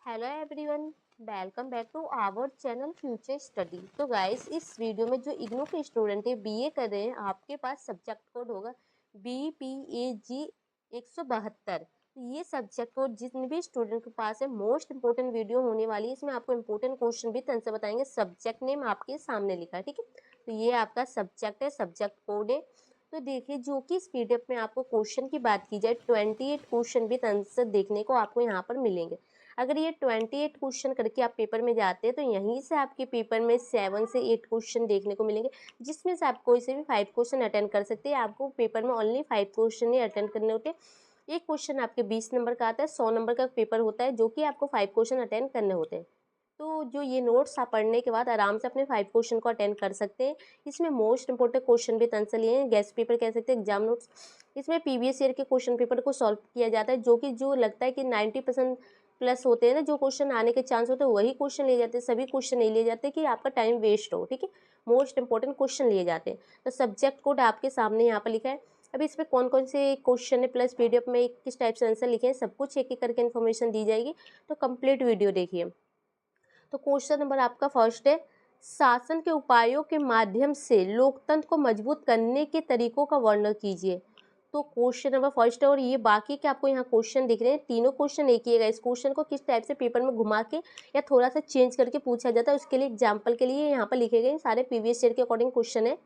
Hello everyone, welcome back to our channel future study. तो guys, इस video में जो इग्नू के स्टूडेंट है बीए कर रहे हैं, आपके पास सब्जेक्ट कोड होगा BPAG 172। ये सब्जेक्ट कोड जितने भी स्टूडेंट के पास है, मोस्ट इंपोर्टेंट वीडियो होने वाली है। इसमें आपको इंपोर्टेंट क्वेश्चन भी तन से बताएंगे। सब्जेक्ट नेम आपके सामने लिखा है, ठीक है। तो ये आपका सब्जेक्ट है, सब्जेक्ट कोड है। तो देखिए, जो कि इस पीडीएफ में आपको क्वेश्चन की बात की जाए, 28 क्वेश्चन भी तन से देखने को आपको यहाँ पर मिलेंगे। अगर ये 28 क्वेश्चन करके आप पेपर में जाते हैं तो यहीं से आपके पेपर में 7 से 8 क्वेश्चन देखने को मिलेंगे, जिसमें से आप कोई से भी 5 क्वेश्चन अटेंड कर सकते हैं। आपको पेपर में ओनली 5 क्वेश्चन ही अटेंड करने होते हैं। एक क्वेश्चन आपके 20 नंबर का आता है, 100 नंबर का पेपर होता है, जो कि आपको 5 क्वेश्चन अटेंड करने होते हैं। तो जो ये नोट्स आप पढ़ने के बाद आराम से अपने 5 क्वेश्चन को अटेंड कर सकते हैं। इसमें मोस्ट इंपोर्टेंट क्वेश्चन भी तन से लिए हैं, गेस्ट पेपर कह सकते हैं, एग्जाम नोट्स। इसमें प्रीवियस ईयर के क्वेश्चन पेपर को सॉल्व किया जाता है, जो लगता है कि 90% प्लस होते हैं ना, जो क्वेश्चन आने के चांस होते हैं वही क्वेश्चन लिए जाते हैं। सभी क्वेश्चन नहीं लिए जाते कि आपका टाइम वेस्ट हो, ठीक है। मोस्ट इंपोर्टेंट क्वेश्चन लिए जाते हैं। तो सब्जेक्ट कोड आपके सामने यहाँ पर लिखा है। अभी इसमें कौन कौन से क्वेश्चन है, प्लस पीडीएफ में किस टाइप से आंसर लिखे हैं, सब कुछ एक एक करके इन्फॉर्मेशन दी जाएगी। तो कंप्लीट वीडियो देखिए। तो क्वेश्चन नंबर आपका फर्स्ट है, शासन के उपायों के माध्यम से लोकतंत्र को मजबूत करने के तरीकों का वर्णन कीजिए। तो क्वेश्चन नंबर फर्स्ट है, और ये बाकी के आपको यहाँ क्वेश्चन दिख रहे हैं, तीनों क्वेश्चन एक ही है। इस क्वेश्चन को किस टाइप से पेपर में घुमा के या थोड़ा सा चेंज करके पूछा जाता है, उसके लिए एग्जाम्पल के लिए यहाँ पर लिखे गए सारे प्रीवियस ईयर के अकॉर्डिंग क्वेश्चन है।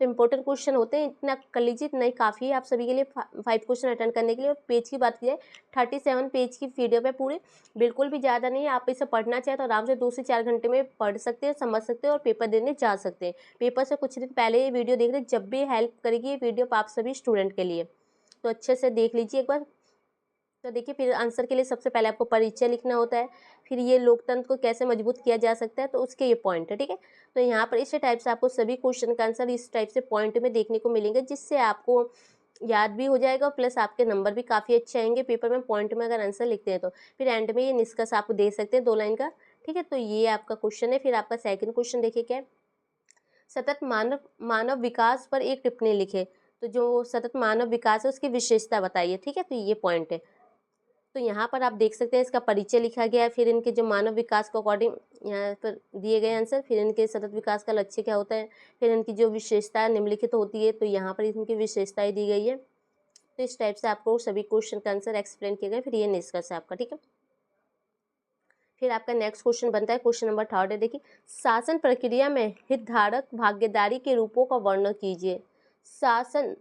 तो इंपॉर्टेंट क्वेश्चन होते हैं, इतना कर लीजिए, इतना ही काफ़ी है आप सभी के लिए 5 क्वेश्चन अटेंड करने के लिए। पेज की बात की जाए, 37 पेज की पीडीएफ है पूरी, बिल्कुल भी ज़्यादा नहीं है। आप इसे पढ़ना चाहें तो आराम से 2 से 4 घंटे में पढ़ सकते हैं, समझ सकते हैं और पेपर देने जा सकते हैं। पेपर से कुछ दिन पहले ये वीडियो देख रहे, जब भी हेल्प करेगी ये वीडियो आप सभी स्टूडेंट के लिए। तो अच्छे से देख लीजिए एक बार। तो देखिए, फिर आंसर के लिए सबसे पहले आपको परिचय लिखना होता है, फिर ये लोकतंत्र को कैसे मजबूत किया जा सकता है, तो उसके ये पॉइंट है, ठीक है। तो यहाँ पर इस टाइप से आपको सभी क्वेश्चन का आंसर इस टाइप से पॉइंट में देखने को मिलेंगे, जिससे आपको याद भी हो जाएगा, प्लस आपके नंबर भी काफ़ी अच्छे आएंगे पेपर में, पॉइंट में अगर आंसर लिखते हैं तो। फिर एंड में ये निष्कर्ष आप दे सकते हैं 2 लाइन का, ठीक है। तो ये आपका क्वेश्चन है। फिर आपका सेकंड क्वेश्चन देखिए क्या है, सतत मानव मानव विकास पर एक टिप्पणी लिखे। तो जो सतत मानव विकास है उसकी विशेषता बताइए, ठीक है। तो ये पॉइंट है। तो यहाँ पर आप देख सकते हैं इसका परिचय लिखा गया है, फिर इनके जो मानव विकास के अकॉर्डिंग यहाँ पर दिए गए आंसर, फिर इनके सतत विकास का लक्ष्य क्या होता है, फिर इनकी जो विशेषताएं निम्नलिखित होती है, तो यहाँ पर इनकी विशेषताएं दी गई है। तो इस टाइप से आपको सभी क्वेश्चन का आंसर एक्सप्लेन किया गया, फिर ये निष्कर्ष है आपका, ठीक है। फिर आपका नेक्स्ट क्वेश्चन बनता है, क्वेश्चन नंबर थर्ड है, देखिए, शासन प्रक्रिया में हितधारक भागीदारी के रूपों का वर्णन कीजिए। शासन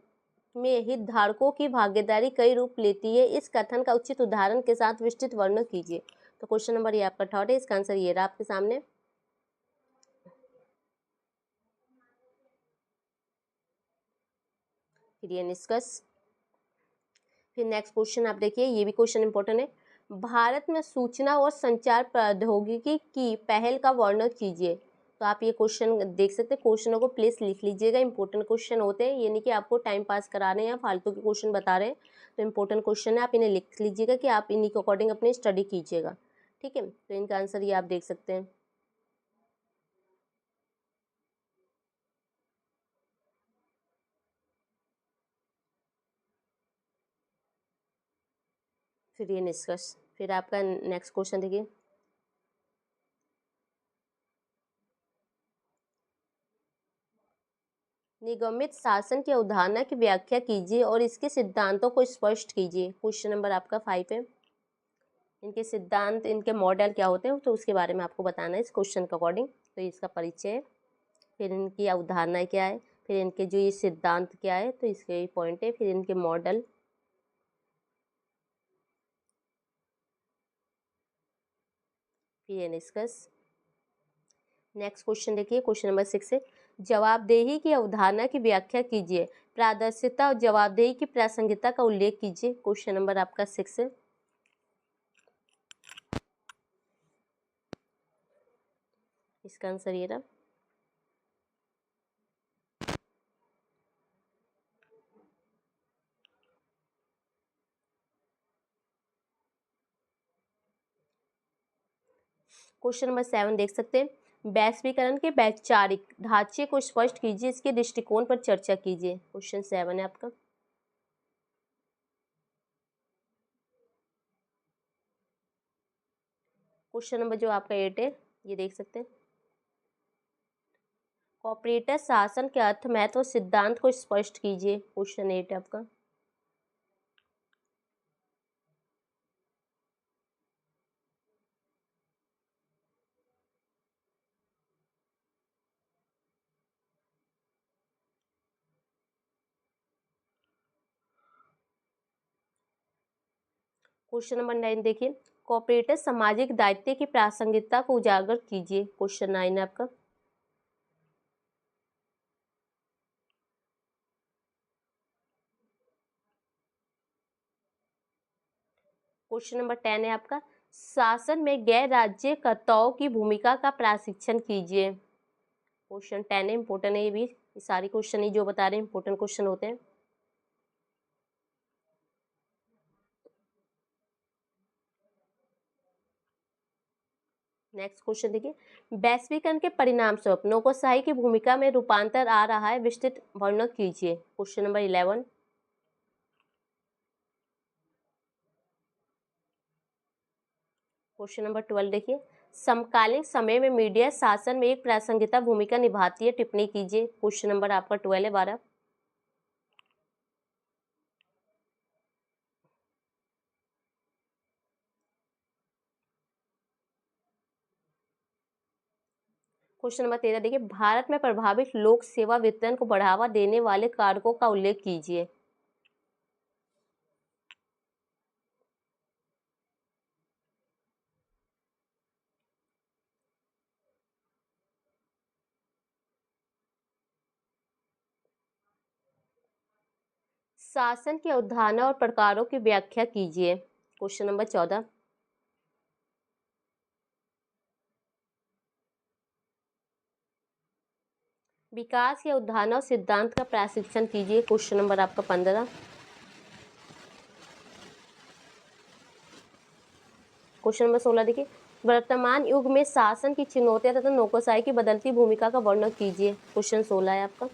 में हितधारकों की भागीदारी कई रूप लेती है, इस कथन का उचित उदाहरण के साथ विस्तृत वर्णन कीजिए। तो क्वेश्चन नंबर ये आपका थर्ड है, इसका आंसर ये रहा आपके सामने। फिर ये निष्कर्ष। फिर नेक्स्ट क्वेश्चन आप देखिए, ये भी क्वेश्चन इंपॉर्टेंट है, भारत में सूचना और संचार प्रौद्योगिकी की पहल का वर्णन कीजिए। तो आप ये क्वेश्चन देख सकते हैं, क्वेश्चनों को प्लीज लिख लीजिएगा, इंपॉर्टेंट क्वेश्चन होते हैं, ये नहीं कि आपको टाइम पास करा रहे हैं या फालतू के क्वेश्चन बता रहे हैं। तो इंपॉर्टेंट क्वेश्चन है, आप इन्हें लिख लीजिएगा कि आप इन्हीं के अकॉर्डिंग अपनी स्टडी कीजिएगा, ठीक है। तो इनका आंसर ये आप देख सकते हैं। फिर ये निष्कर्ष। फिर आपका नेक्स्ट क्वेश्चन देखिए, निगमित शासन की अवधारणा की व्याख्या कीजिए और इसके सिद्धांतों को स्पष्ट कीजिए। क्वेश्चन नंबर आपका 5 है, इनके सिद्धांत, इनके मॉडल क्या होते हैं, तो उसके बारे में आपको बताना है इस क्वेश्चन के अकॉर्डिंग। तो इसका परिचय है, फिर इनकी अवधारणा क्या है, फिर इनके जो ये सिद्धांत क्या है, तो इसके ये पॉइंट है, फिर इनके मॉडल, फिर ये निष्कर्ष। नेक्स्ट क्वेश्चन देखिए, क्वेश्चन नंबर 6 है, जवाबदेही की अवधारणा की व्याख्या कीजिए, पारदर्शिता और जवाबदेही की प्रासंगिकता का उल्लेख कीजिए। क्वेश्चन नंबर आपका 6 है, इसका आंसर ये रहा। क्वेश्चन नंबर 7 देख सकते हैं, वैश्वीकरण के वैचारिक ढांचे को स्पष्ट कीजिए, इसके दृष्टिकोण पर चर्चा कीजिए। क्वेश्चन 7 है आपका। क्वेश्चन नंबर जो आपका 8 है, ये देख सकते हैं। कॉर्पोरेट शासन के अर्थ महत्व और सिद्धांत को स्पष्ट कीजिए। क्वेश्चन 8 है आपका। क्वेश्चन नंबर 9 देखिए, कॉर्पोरेट सामाजिक दायित्व की प्रासंगिकता को उजागर कीजिए। क्वेश्चन 9 है आपका। क्वेश्चन नंबर 10 है आपका, शासन में गैर राज्यकर्ताओं की भूमिका का प्रशिक्षण कीजिए। क्वेश्चन 10 है, इंपॉर्टेंट है ये भी। ये सारे क्वेश्चन ही जो बता रहे हैं इंपॉर्टेंट क्वेश्चन होते हैं। नेक्स्ट क्वेश्चन देखिए, वैश्वीकरण के परिणाम स्वरूप नौकरशाही की भूमिका में रूपांतर आ रहा है, विस्तृत वर्णन कीजिए। Question number 11। क्वेश्चन नंबर 12 देखिए, समकालीन समय में मीडिया शासन में एक प्रासंगिकता भूमिका निभाती है, टिप्पणी कीजिए। क्वेश्चन नंबर आपका 12 है, 12। क्वेश्चन नंबर 13 देखिए, भारत में प्रभावित लोक सेवा वितरण को बढ़ावा देने वाले कारकों का उल्लेख कीजिए। शासन की अवधारणा और प्रकारों की व्याख्या कीजिए। Question number 14। विकास की अवधारणा और सिद्धांत का प्रशिक्षण कीजिए। क्वेश्चन नंबर आपका 15। क्वेश्चन नंबर 16 देखिए, वर्तमान युग में शासन की चुनौतियां तथा नौकरशाही की बदलती भूमिका का वर्णन कीजिए। क्वेश्चन 16 है आपका।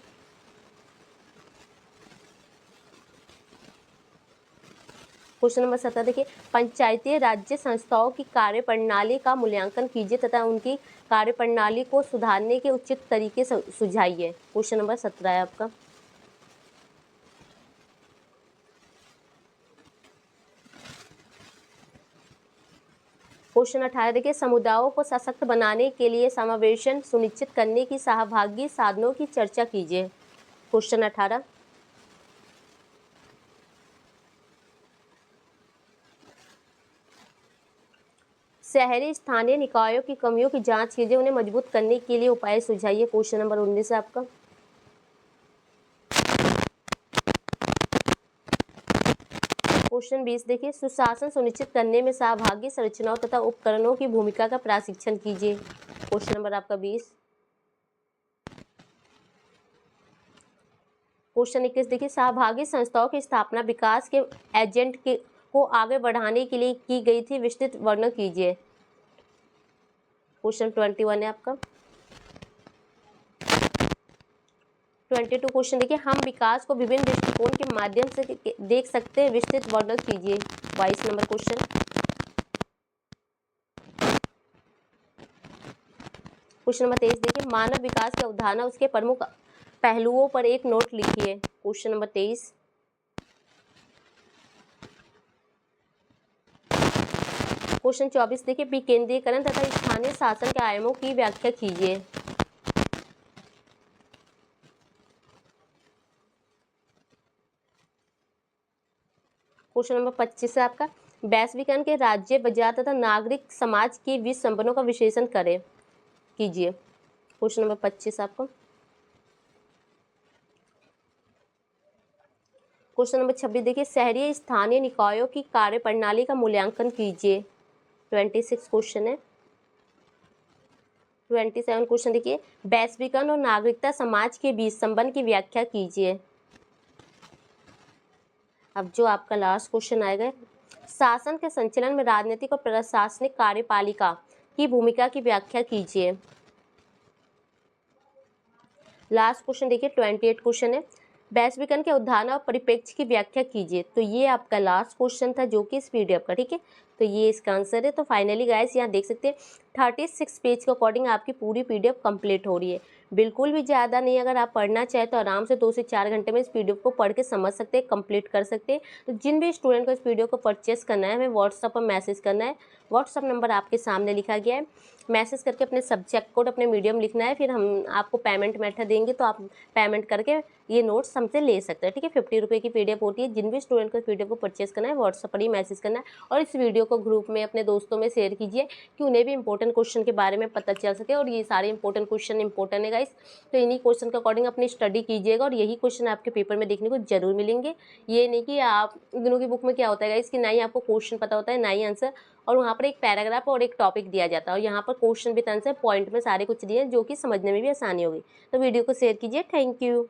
क्वेश्चन नंबर 17 देखिए, पंचायती राज्य संस्थाओं की कार्यप्रणाली का मूल्यांकन कीजिए तथा उनकी कार्यप्रणाली को सुधारने के उचित तरीके सुझाइए। क्वेश्चन नंबर 17 है आपका। क्वेश्चन 18 देखिए, समुदायों को सशक्त बनाने के लिए समावेशन सुनिश्चित करने की सहभागी साधनों की चर्चा कीजिए। क्वेश्चन 18। शहरी स्थानीय निकायों की कमियों की जांच कीजिए, उन्हें मजबूत करने के लिए उपाय सुझाइए। क्वेश्चन नंबर 19 है आपका। क्वेश्चन 20 देखिए, सुशासन सुनिश्चित करने में सहभागी संरचनाओं तथा उपकरणों की भूमिका का प्रशिक्षण कीजिए। क्वेश्चन नंबर आपका 20। क्वेश्चन 21 देखिए, सहभागी संस्थाओं की स्थापना विकास के एजेंट को आगे बढ़ाने के लिए की गई थी, विस्तृत वर्णन कीजिए। क्वेश्चन 21 है आपका। 22 क्वेश्चन देखिए, हम विकास को विभिन्न दृष्टिकोण के माध्यम से देख सकते हैं, विस्तृत वर्णन कीजिए। 22 नंबर क्वेश्चन। क्वेश्चन नंबर 23 देखिए, मानव विकास की अवधारणा उसके प्रमुख पहलुओं पर एक नोट लिखिए। Question number 23। क्वेश्चन 24 देखिए, विकेंद्रीकरण तथा स्थानीय शासन के आयामों की व्याख्या कीजिए। क्वेश्चन नंबर 25 है आपका, वैश्वीकरण के राज्य बाजार तथा नागरिक समाज के बीच संबंधों का विश्लेषण करें कीजिए। क्वेश्चन नंबर 25 आपको। क्वेश्चन नंबर 26 देखिए, शहरी स्थानीय निकायों की कार्यप्रणाली का मूल्यांकन कीजिए। 26 क्वेश्चन है। 27 क्वेश्चन देखिए, वैश्वीकरण और नागरिकता समाज के बीच संबंध की व्याख्या कीजिए। अब जो आपका लास्ट क्वेश्चन आएगा, शासन के संचालन में राजनीतिक और प्रशासनिक कार्यपालिका की भूमिका की व्याख्या कीजिए। लास्ट क्वेश्चन देखिए, 28 क्वेश्चन है, बैस विकर्ण के उदाहरण और परिप्रेक्ष्य की व्याख्या कीजिए। तो ये आपका लास्ट क्वेश्चन था जो कि इस पीडीएफ का, ठीक है। तो ये इसका आंसर है। तो फाइनली गाइस यहाँ देख सकते हैं 36 पेज के अकॉर्डिंग आपकी पूरी पीडीएफ कंप्लीट हो रही है। बिल्कुल भी ज़्यादा नहीं, अगर आप पढ़ना चाहें तो आराम से 2 से 4 घंटे में इस पीडीएफ को पढ़ के समझ सकते हैं, कंप्लीट कर सकते हैं। तो जिन भी स्टूडेंट को इस पीडीएफ को परचेस करना है, हमें व्हाट्सएप पर मैसेज करना है। व्हाट्सएप नंबर आपके सामने लिखा गया है। मैसेज करके अपने सब्जेक्ट कोड, अपने मीडियम लिखना है, फिर हम आपको पेमेंट मेथड देंगे, तो आप पेमेंट करके ये नोट्स हमसे ले सकते हैं, ठीक है। 50 रुपये की पीडीएफ होती है। जिन भी स्टूडेंट को इस पीडीएफ को परचेस करना है, व्हाट्सएप पर ही मैसेज करना है और इस वीडियो को ग्रुप में अपने दोस्तों में शेयर कीजिए कि उन्हें भी इंपॉर्टेंट क्वेश्चन के बारे में पता चल सके। और ये सारे इंपॉर्टेंट क्वेश्चन इंपॉर्टेंट है गाइस, तो इन्हीं क्वेश्चन के अकॉर्डिंग अपनी स्टडी कीजिएगा और यही क्वेश्चन आपके पेपर में देखने को जरूर मिलेंगे। ये नहीं कि आप दोनों की बुक में क्या होता है गाइस कि ना ही आपको क्वेश्चन पता होता है ना ही आंसर, और वहाँ पर एक पैराग्राफ और एक टॉपिक दिया जाता है और यहाँ पर क्वेश्चन विद आंसर पॉइंट में सारे कुछ दिए जो कि समझने में भी आसानी होगी। तो वीडियो को शेयर कीजिए। Thank you.